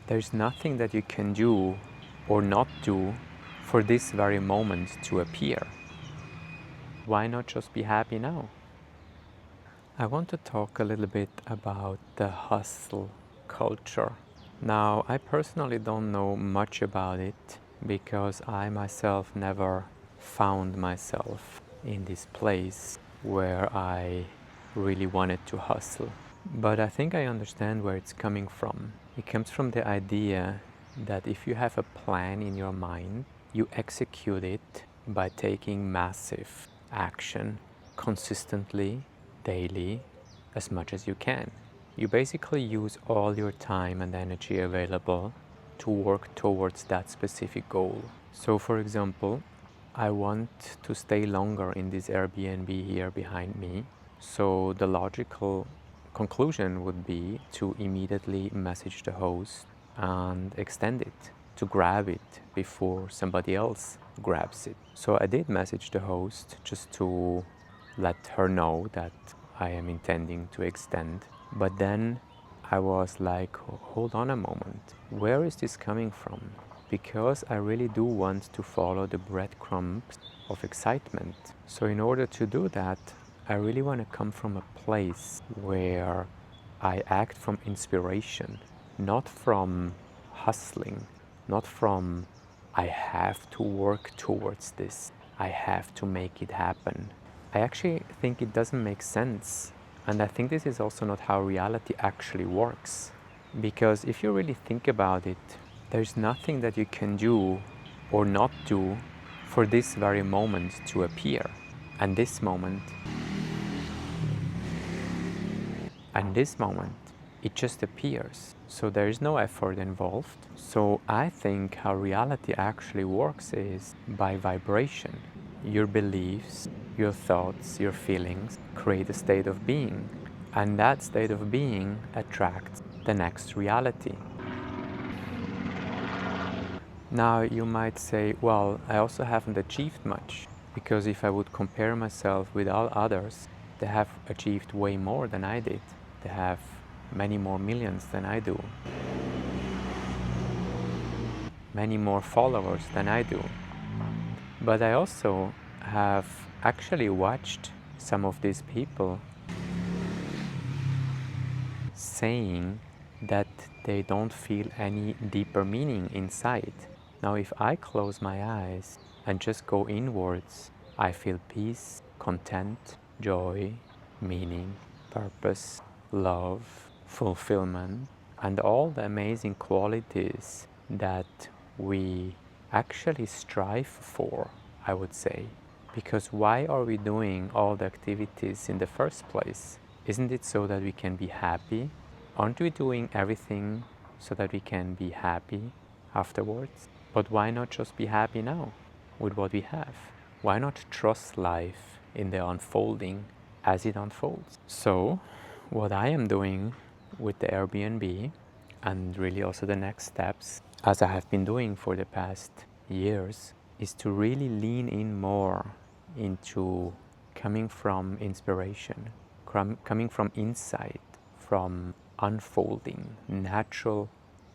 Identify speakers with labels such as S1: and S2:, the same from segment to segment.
S1: There's nothing that you can do or not do for this very moment to appear. Why not just be happy now? I want to talk a little bit about the hustle culture. Now, I personally don't know much about it because I myself never found myself in this place where I really wanted to hustle. But I think I understand where it's coming from. It comes from the idea that if you have a plan in your mind, you execute it by taking massive action consistently, daily, as much as you can. You basically use all your time and energy available to work towards that specific goal. So, for example, I want to stay longer in this Airbnb here behind me. So the logical conclusion would be to immediately message the host and extend it, to grab it before somebody else grabs it. So I did message the host just to let her know that I am intending to extend. But then I was like, hold on a moment, where is this coming from? Because I really do want to follow the breadcrumbs of excitement. So in order to do that, I really want to come from a place where I act from inspiration, not from hustling, not from I have to work towards this, I have to make it happen. I actually think it doesn't make sense. And I think this is also not how reality actually works. Because if you really think about it, there's nothing that you can do or not do for this very moment to appear. And this moment, it just appears. So there is no effort involved. So I think how reality actually works is by vibration. Your beliefs, your thoughts, your feelings create a state of being. And that state of being attracts the next reality. Now you might say, well, I also haven't achieved much, because if I would compare myself with all others, they have achieved way more than I did. They have many more millions than I do, many more followers than I do. But I also have actually watched some of these people saying that they don't feel any deeper meaning inside. Now, if I close my eyes and just go inwards, I feel peace, content, joy, meaning, purpose, love, fulfillment, and all the amazing qualities that we actually strive for, I would say. Because why are we doing all the activities in the first place? Isn't it so that we can be happy? Aren't we doing everything so that we can be happy afterwards? But why not just be happy now with what we have? Why not trust life in the unfolding as it unfolds? So, what I am doing with the Airbnb, and really also the next steps, as I have been doing for the past years, is to really lean in more into coming from inspiration, coming from insight, from unfolding, natural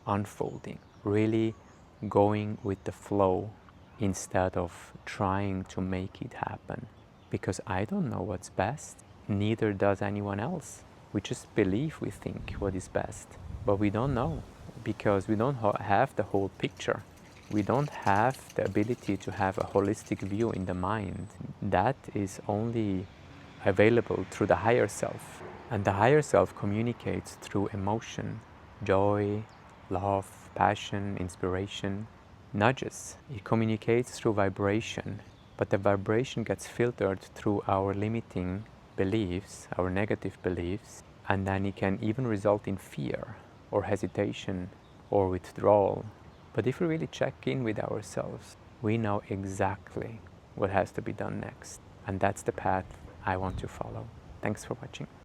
S1: unfolding, really going with the flow instead of trying to make it happen. Because I don't know what's best, neither does anyone else. We just believe we think what is best, but we don't know because we don't have the whole picture. We don't have the ability to have a holistic view in the mind. That is only available through the higher self. And the higher self communicates through emotion, joy, love, passion, inspiration, nudges. It communicates through vibration, but the vibration gets filtered through our limiting beliefs, our negative beliefs, and then it can even result in fear or hesitation or withdrawal. But if we really check in with ourselves, we know exactly what has to be done next. And that's the path I want to follow. Thanks for watching.